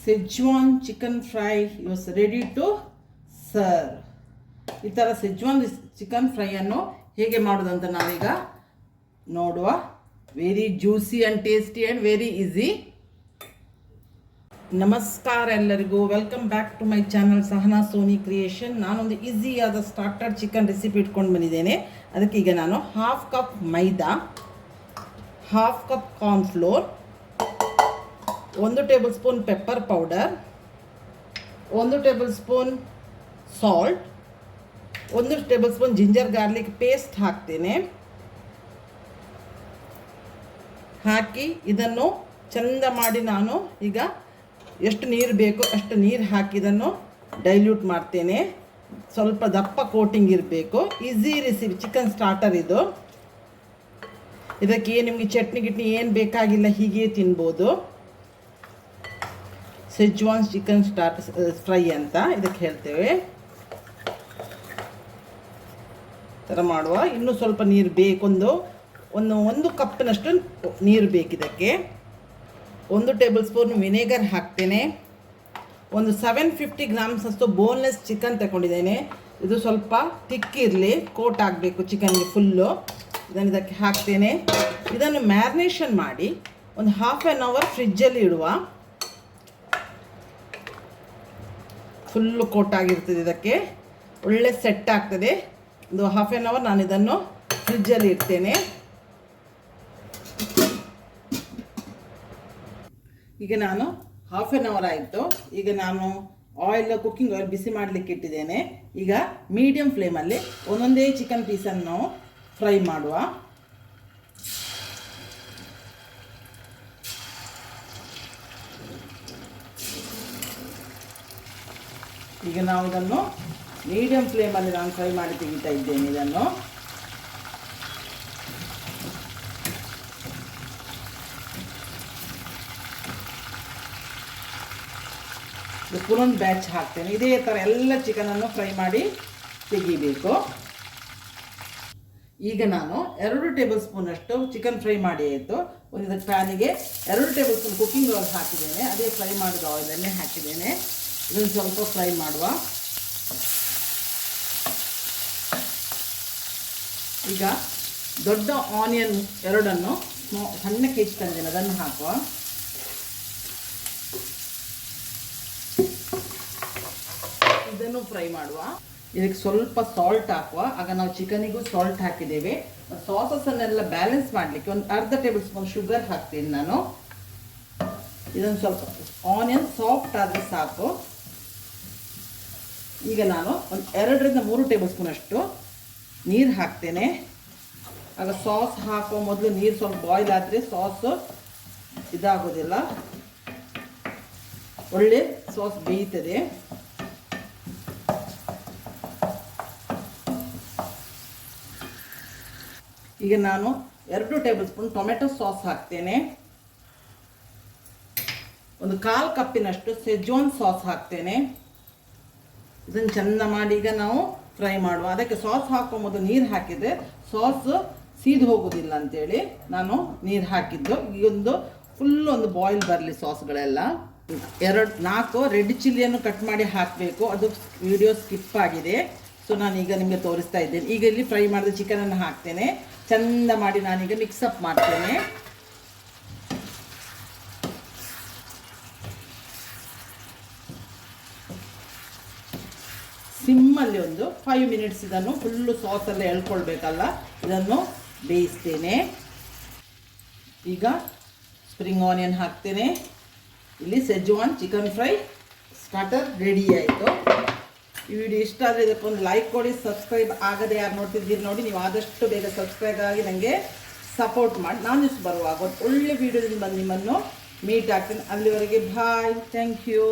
Schezwan chicken fry was ready to serve. ಈ ಥರ Schezwan chicken ಫ್ರೈಯನ್ನು ಹೇಗೆ ಮಾಡೋದಂತ ನಾವೀಗ ನೋಡುವ. Very juicy and tasty and very easy. ನಮಸ್ಕಾರ ಎಲ್ಲರಿಗೂ, welcome back to my channel Sahana Soni creation. ನಾನೊಂದು ಈಸಿಯಾದ ಸ್ಟಾರ್ಟರ್ ಚಿಕನ್ ರೆಸಿಪಿ ಇಟ್ಕೊಂಡು ಬಂದಿದ್ದೇನೆ. ಅದಕ್ಕೆ ಈಗ ನಾನು 1/2 ಕಪ್ ಮೈದಾ, 1/2 cup cornflour, 1 table spoon pepper powder, 1 table spoon salt, 1 table spoon ginger garlic paste ಹಾಕ್ತೇನೆ. ಹಾಕಿ ಇದನ್ನು ಚಂದ ಮಾಡಿ ನಾನು ಈಗ ಎಷ್ಟು ನೀರು ಬೇಕೋ ಅಷ್ಟು ನೀರು ಹಾಕಿ ಇದನ್ನು ಡೈಲ್ಯೂಟ್ ಮಾಡ್ತೇನೆ. ಸ್ವಲ್ಪ ದಪ್ಪ ಕೋಟಿಂಗ್ ಇರಬೇಕು. ಈಸಿ ರೆಸಿಪಿ, ಚಿಕನ್ ಸ್ಟಾರ್ಟರ್ ಇದು. ಇದಕ್ಕೆ ನಿಮಗೆ ಚಟ್ನಿ ಗಿಟ್ನಿ ಏನು ಬೇಕಾಗಿಲ್ಲ, ಹೀಗೆ ತಿನ್ಬೋದು. ಸೆಜ್ವಾನ್ ಚಿಕನ್ ಫ್ರೈ ಅಂತ ಇದಕ್ಕೆ ಹೇಳ್ತೇವೆ. ಥರ ಮಾಡುವ. ಇನ್ನೂ ಸ್ವಲ್ಪ ನೀರು ಬೇಕು, ಒಂದು ಕಪ್ಪಿನಷ್ಟು ನೀರು ಬೇಕಿದಕ್ಕೆ. 1 ಟೇಬಲ್ ಸ್ಪೂನ್ ವಿನೆಗರ್ ಹಾಕ್ತೇನೆ. ಒಂದು 750 ಗ್ರಾಮ್ಸ್ ಅಷ್ಟು ಬೋನ್ಲೆಸ್ ಚಿಕನ್ ತಗೊಂಡಿದ್ದೇನೆ. ಇದು ಸ್ವಲ್ಪ ತಿಕ್ಕಿರಲಿ, ಕೋಟ್ ಆಗಬೇಕು ಚಿಕನ್ಗೆ ಫುಲ್ಲು. ಇದನ್ನು ಇದಕ್ಕೆ ಹಾಕ್ತೇನೆ. ಇದನ್ನು ಮ್ಯಾರಿನೇಷನ್ ಮಾಡಿ ಒಂದು 1/2 ಅವರ್ ಫ್ರಿಜ್ಜಲ್ಲಿ ಇಡುವ. ಫುಲ್ಲು ಕೋಟ್ ಆಗಿರ್ತದೆ, ಇದಕ್ಕೆ ಒಳ್ಳೆ ಸೆಟ್ ಆಗ್ತದೆ. ಒಂದು 1/2 ಅವರ್ ನಾನು ಇದನ್ನು ಫ್ರಿಜ್ಜಲ್ಲಿ ಇಡ್ತೇನೆ. ಈಗ ನಾನು 1/2 ಅವರ್ ಆಯಿತು. ಈಗ ನಾನು ಕುಕ್ಕಿಂಗ್ ಆಯಿಲ್ ಬಿಸಿ ಮಾಡಲಿಕ್ಕೆ ಇಟ್ಟಿದ್ದೇನೆ. ಈಗ ಮೀಡಿಯಂ ಫ್ಲೇಮಲ್ಲಿ ಒಂದೊಂದೇ ಚಿಕನ್ ಪೀಸನ್ನು ಫ್ರೈ ಮಾಡುವ. ಈಗ ನಾವು ಇದನ್ನು ಮೀಡಿಯಂ ಫ್ಲೇಮಲ್ಲಿ ನಾನು ಫ್ರೈ ಮಾಡಿ ತೆಗಿತಾ ಇದ್ದೇನೆ. ಇದನ್ನು ಪುನೊಂದು ಬ್ಯಾಚ್ ಹಾಕ್ತೇನೆ. ಇದೇ ಥರ ಎಲ್ಲ ಚಿಕನನ್ನು ಫ್ರೈ ಮಾಡಿ ತೆಗಿಬೇಕು. ಈಗ ನಾನು 2 ಟೇಬಲ್ ಸ್ಪೂನಷ್ಟು ಚಿಕನ್ ಫ್ರೈ ಮಾಡಿ ಆಯಿತು. ಒಂದು ಪ್ಯಾನಿಗೆ 2 ಟೇಬಲ್ ಸ್ಪೂನ್ ಕುಕ್ಕಿಂಗ್ ಆಯಿಲ್ ಹಾಕಿದ್ದೇನೆ. ಅದೇ ಫ್ರೈ ಮಾಡಿದ ಆಯಿಲನ್ನೇ ಹಾಕಿದ್ದೇನೆ. ಇದನ್ನು ಸ್ವಲ್ಪ ಫ್ರೈ ಮಾಡುವ. ಈಗ ದೊಡ್ಡ ಆನಿಯನ್ 2 ಸಣ್ಣಕ್ಕೆ ಹೆಚ್ಚಿಕೊಂಡಿದ್ದೇನೆ, ಅದನ್ನು ಹಾಕುವ. ಇದನ್ನು ಫ್ರೈ ಮಾಡುವ. ಇದಕ್ಕೆ ಸ್ವಲ್ಪ ಸಾಲ್ಟ್ ಹಾಕುವ. ಆಗ ನಾವು ಚಿಕನಿಗೂ ಸಾಲ್ಟ್ ಹಾಕಿದ್ದೇವೆ. ಸಾಸಸ್ಸನ್ನೆಲ್ಲ ಬ್ಯಾಲೆನ್ಸ್ ಮಾಡಲಿಕ್ಕೆ ಒಂದು 1/2 ಟೇಬಲ್ ಸ್ಪೂನ್ ಶುಗರ್ ಹಾಕ್ತೀನಿ ನಾನು. ಇದನ್ನು ಸ್ವಲ್ಪ ಆನಿಯನ್ ಸಾಫ್ಟ್ ಆದರೆ ಸಾಕು. ಈಗ ನಾನು ಒಂದು 2-3 ಟೇಬಲ್ ಸ್ಪೂನ್ ಅಷ್ಟು ನೀರು ಹಾಕ್ತೇನೆ. ಆಗ ಸಾಸ್ ಹಾಕೋ ಮೊದಲು ನೀರು ಸ್ವಲ್ಪ ಬಾಯ್ಲ್ ಆದರೆ ಸಾಸ್ ಇದಾಗೋದಿಲ್ಲ, ಒಳ್ಳೆ ಸಾಸ್ ಬೇಯ್ತದೆ. ಈಗ ನಾನು 2 ಟೇಬಲ್ ಸ್ಪೂನ್ ಟೊಮೆಟೊ ಸಾಸ್ ಹಾಕ್ತೇನೆ. ಒಂದು 1/4 ಕಪ್ಪಿನಷ್ಟು ಸೆಜ್ವಾನ್ ಸಾಸ್ ಹಾಕ್ತೇನೆ. ಇದನ್ನು ಚೆಂದ ಮಾಡಿ ಈಗ ನಾವು ಫ್ರೈ ಮಾಡುವ. ಅದಕ್ಕೆ ಸಾಸ್ ಹಾಕೋ ಮೊದಲು ನೀರು ಹಾಕಿದರೆ ಸಾಸ್ ಸೀದು ಹೋಗೋದಿಲ್ಲ ಅಂತೇಳಿ ನಾನು ನೀರು ಹಾಕಿದ್ದು. ಈಗ ಒಂದು ಬಾಯ್ಲ್ ಬರಲಿ ಸಾಸ್ಗಳೆಲ್ಲ. 4 ರೆಡ್ ಚಿಲ್ಲಿಯನ್ನು ಕಟ್ ಮಾಡಿ ಹಾಕಬೇಕು. ಅದು ವಿಡಿಯೋ ಸ್ಕಿಪ್ ಆಗಿದೆ, ಸೊ ನಾನೀಗ ನಿಮಗೆ ತೋರಿಸ್ತಾ ಇದ್ದೇನೆ. ಈಗ ಇಲ್ಲಿ ಫ್ರೈ ಮಾಡಿದ ಚಿಕನನ್ನು ಹಾಕ್ತೇನೆ. ಚೆಂದ ಮಾಡಿ ನಾನೀಗ ಮಿಕ್ಸಪ್ ಮಾಡ್ತೇನೆ. ಸಿಮ್ಮಲ್ಲಿ ಒಂದು 5 ಮಿನಿಟ್ಸ್ ಇದನ್ನು ಫುಲ್ಲು ಸಾಸಲ್ಲಿ ಎಳ್ಕೊಳ್ಬೇಕಲ್ಲ, ಇದನ್ನು ಬೇಯಿಸ್ತೇನೆ. ಈಗ ಸ್ಪ್ರಿಂಗ್ ಆನಿಯನ್ ಹಾಕ್ತೇನೆ. ಇಲ್ಲಿ Schezwan chicken fry starter ready ಆಯಿತು. ಈ ವಿಡಿಯೋ ಇಷ್ಟ ಆದರೆ ಇದಕ್ಕೊಂದು ಲೈಕ್ ಕೊಡಿ. ಸಬ್ಸ್ಕ್ರೈಬ್ ಆಗದೆ ಯಾರು ನೋಡ್ತಿದ್ದೀರಿ ನೋಡಿ, ನೀವು ಆದಷ್ಟು ಬೇಗ ಸಬ್ಸ್ಕ್ರೈಬ್ ಆಗಿ ನನಗೆ ಸಪೋರ್ಟ್ ಮಾಡಿ. ನಾನು ಬರುವಾಗ ಒಳ್ಳೆ ವಿಡಿಯೋದಿಂದ ಬಂದು ನಿಮ್ಮನ್ನು ಮೀಟ್ ಆಗ್ತೇನೆ. ಅಲ್ಲಿವರೆಗೆ ಬಾಯ್, ಥ್ಯಾಂಕ್ ಯು.